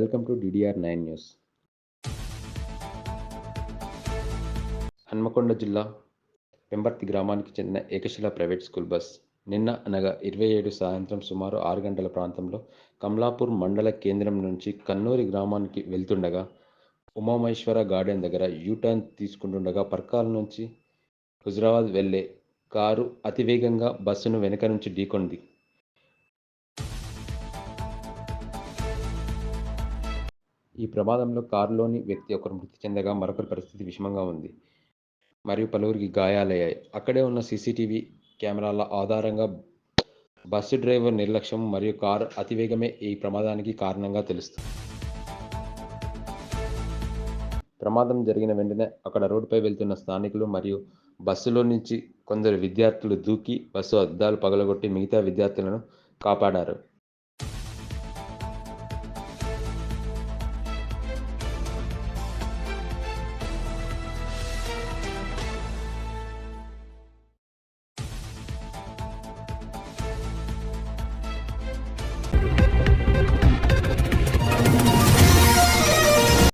Welcome to DDR9 news. Hanamkonda జిల్లా పెంబర్తి గ్రామానికి చెందిన ఏకశిల ప్రైవేట్ స్కూల్ బస్ నిన్న అనగా 27 సాయంత్రం సుమారు 6 గంటల ప్రాంతంలో కమలాపూర్ మండల కేంద్రం నుంచి కన్నూరి గ్రామానికి వెళ్తుండగా ఉమామహేశ్వర గార్డెన్ దగ్గర యూటర్న్ తీసుకుంటుండగా పర్కాల నుంచి హుజురాబాద్ వెళ్లే కారు అతివేగంగా బస్సును వెనుక నుంచి ఢీకొంది. ఈ ప్రమాదంలో కారులోని వ్యక్తి ఒకరు మృతి చెందగా మరొకరి పరిస్థితి విషమంగా ఉంది మరియు పలువురికి గాయాలయ్యాయి. అక్కడే ఉన్న సీసీటీవీ కెమెరాల ఆధారంగా బస్సు డ్రైవర్ నిర్లక్ష్యం మరియు కారు అతివేగమే ఈ ప్రమాదానికి కారణంగా తెలుస్తుంది. ప్రమాదం జరిగిన వెంటనే అక్కడ రోడ్డుపై వెళ్తున్న స్థానికులు మరియు బస్సులో నుంచి కొందరు విద్యార్థులు దూకి బస్సు అద్దాలు పగలగొట్టి మిగతా విద్యార్థులను కాపాడారు.